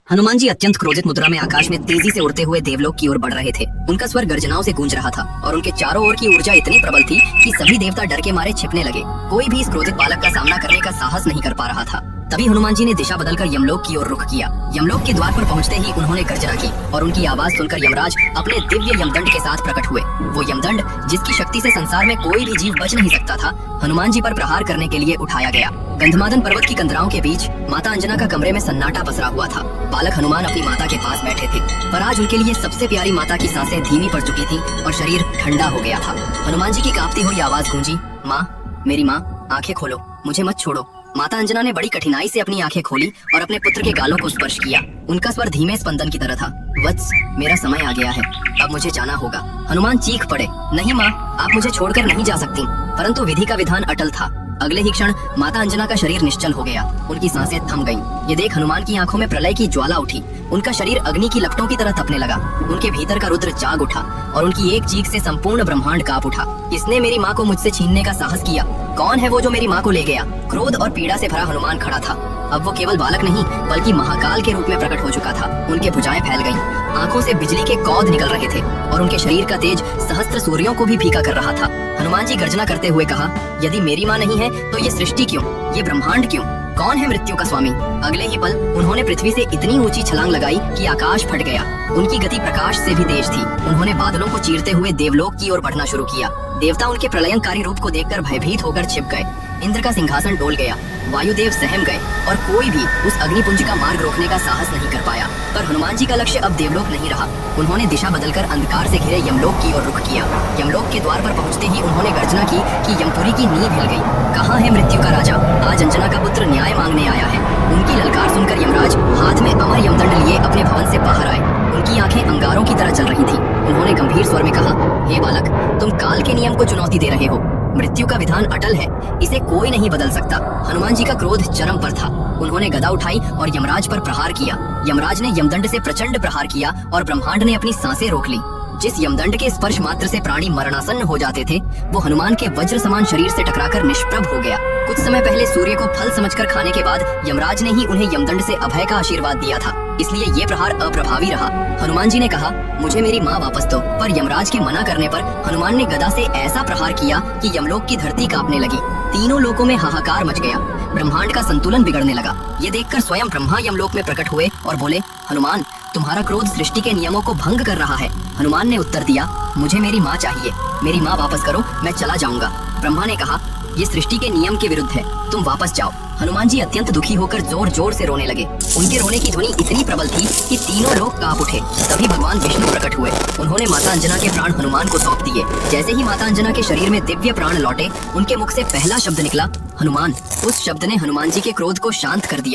हनुमान जी अत्यंत क्रोधित मुद्रा में आकाश में तेजी से उड़ते हुए देवलोक की ओर बढ़ रहे थे। उनका स्वर गर्जनाओं से गूंज रहा था और उनके चारों ओर की ऊर्जा इतनी प्रबल थी कि सभी देवता डर के मारे छिपने लगे। कोई भी इस क्रोधित बालक का सामना करने का साहस नहीं कर पा रहा था। तभी हनुमान जी ने दिशा बदलकर यमलोक की ओर रुख किया। यमलोक के द्वार पर पहुंचते ही उन्होंने गर्जना की और उनकी आवाज सुनकर यमराज अपने दिव्य यमदंड के साथ प्रकट हुए। वो यमदंड जिसकी शक्ति से संसार में कोई भी जीव बच नहीं सकता था, हनुमान जी पर प्रहार करने के लिए उठाया गया। गंधमादन पर्वत की कंदराओं के बीच माता अंजना का कमरे में सन्नाटा पसरा हुआ था। बालक हनुमान अपनी माता के पास बैठे थे, पर आज उनके लिए सबसे प्यारी माता की सांसें धीमी पड़ चुकी थी और शरीर ठंडा हो गया था। हनुमान जी की कांपती हुई आवाज गूंजी, माँ, मेरी माँ, आंखें खोलो, मुझे मत छोड़ो। माता अंजना ने बड़ी कठिनाई से अपनी आंखें खोली और अपने पुत्र के गालों को स्पर्श किया। उनका स्वर धीमे स्पंदन की तरह था, वत्स, मेरा समय आ गया है, अब मुझे जाना होगा। हनुमान चीख पड़े, नहीं माँ, आप मुझे छोड़कर नहीं जा सकती। परंतु विधि का विधान अटल था। अगले ही क्षण माता अंजना का शरीर निश्चल हो गया, उनकी सांसें थम गईं। ये देख हनुमान की आंखों में प्रलय की ज्वाला उठी। उनका शरीर अग्नि की लपटों की तरह तपने लगा। उनके भीतर का रुद्र जाग उठा और उनकी एक चीख से संपूर्ण ब्रह्मांड कांप उठा। किसने मेरी माँ को मुझसे छीनने का साहस किया? कौन है वो जो मेरी माँ को ले गया? क्रोध और पीड़ा से भरा हनुमान खड़ा था। अब वो केवल बालक नहीं बल्कि महाकाल के रूप में प्रकट हो चुका था। उनके भुजाएं फैल गईं, आंखों से बिजली के कौद निकल रहे थे और उनके शरीर का तेज सहस्त्र सूर्यों को भी फीका कर रहा था। हनुमान जी गर्जना करते हुए कहा, यदि मेरी माँ नहीं है तो ये सृष्टि क्यों, ये ब्रह्मांड क्यों? कौन है मृत्यु का स्वामी? अगले ही पल उन्होंने पृथ्वी से इतनी ऊंची छलांग लगाई कि आकाश फट गया। उनकी गति प्रकाश से भी तेज थी। उन्होंने बादलों को चीरते हुए देवलोक की ओर बढ़ना शुरू किया। देवता उनके प्रलयंकारी रूप को देखकर भयभीत होकर छिप गए। इंद्र का सिंहासन डोल गया, वायुदेव सहम गए और कोई भी उस अग्निपुंज का मार्ग रोकने का साहस नहीं कर पाया। पर हनुमान जी का लक्ष्य अब देवलोक नहीं रहा। उन्होंने दिशा बदलकर अंधकार से घिरे यमलोक की ओर रुख किया। यमलोक के द्वार पर पहुंचते ही उन्होंने गर्जना की कि यमपुरी की नींव हिल गई। कहाँ है मृत्यु का राजा? आज अंजना का पुत्र न्याय मांगने आया है। उनकी ललकार सुनकर यमराज हाथ में अमर यमदंड लिए अपने भवन से बाहर आए। उनकी आंखें अंगारों की तरह जल रही थी। उन्होंने गंभीर स्वर में कहा, हे बालक, तुम काल के नियम को चुनौती दे रहे हो। मृत्यु का विधान अटल है, इसे कोई नहीं बदल सकता। हनुमान जी का क्रोध चरम पर था। उन्होंने गदा उठाई और यमराज पर प्रहार किया। यमराज ने यमदंड से प्रचंड प्रहार किया और ब्रह्मांड ने अपनी सांसें रोक ली। जिस यमदंड के स्पर्श मात्र से प्राणी मरणासन्न हो जाते थे, वो हनुमान के वज्र समान शरीर से टकराकर निष्प्रभ हो गया। कुछ समय पहले सूर्य को फल समझकर खाने के बाद यमराज ने ही उन्हें यमदंड से अभय का आशीर्वाद दिया था, इसलिए ये प्रहार अप्रभावी रहा। हनुमान जी ने कहा, मुझे मेरी माँ वापस दो। पर यमराज के मना करने पर हनुमान ने गदा से ऐसा प्रहार किया कि यमलोक की धरती कांपने लगी। तीनों लोकों में हाहाकार मच गया। ब्रह्मांड का संतुलन बिगड़ने लगा। ये देखकर स्वयं ब्रह्मा यमलोक में प्रकट हुए और बोले, हनुमान, तुम्हारा क्रोध सृष्टि के नियमों को भंग कर रहा है। हनुमान ने उत्तर दिया, मुझे मेरी माँ चाहिए, मेरी माँ वापस करो, मैं चला जाऊंगा। ब्रह्मा ने कहा, ये सृष्टि के नियम के विरुद्ध है, तुम वापस जाओ। हनुमान जी अत्यंत दुखी होकर जोर जोर से रोने लगे। उनके रोने की ध्वनि इतनी प्रबल थी कि तीनों लोग कांप उठे। तभी भगवान विष्णु प्रकट हुए। उन्होंने माता अंजना के प्राण हनुमान को सौंप दिए। जैसे ही माता अंजना के शरीर में दिव्य प्राण लौटे, उनके मुख से पहला शब्द निकला, हनुमान। उस शब्द ने हनुमान जी के क्रोध को शांत कर दिया।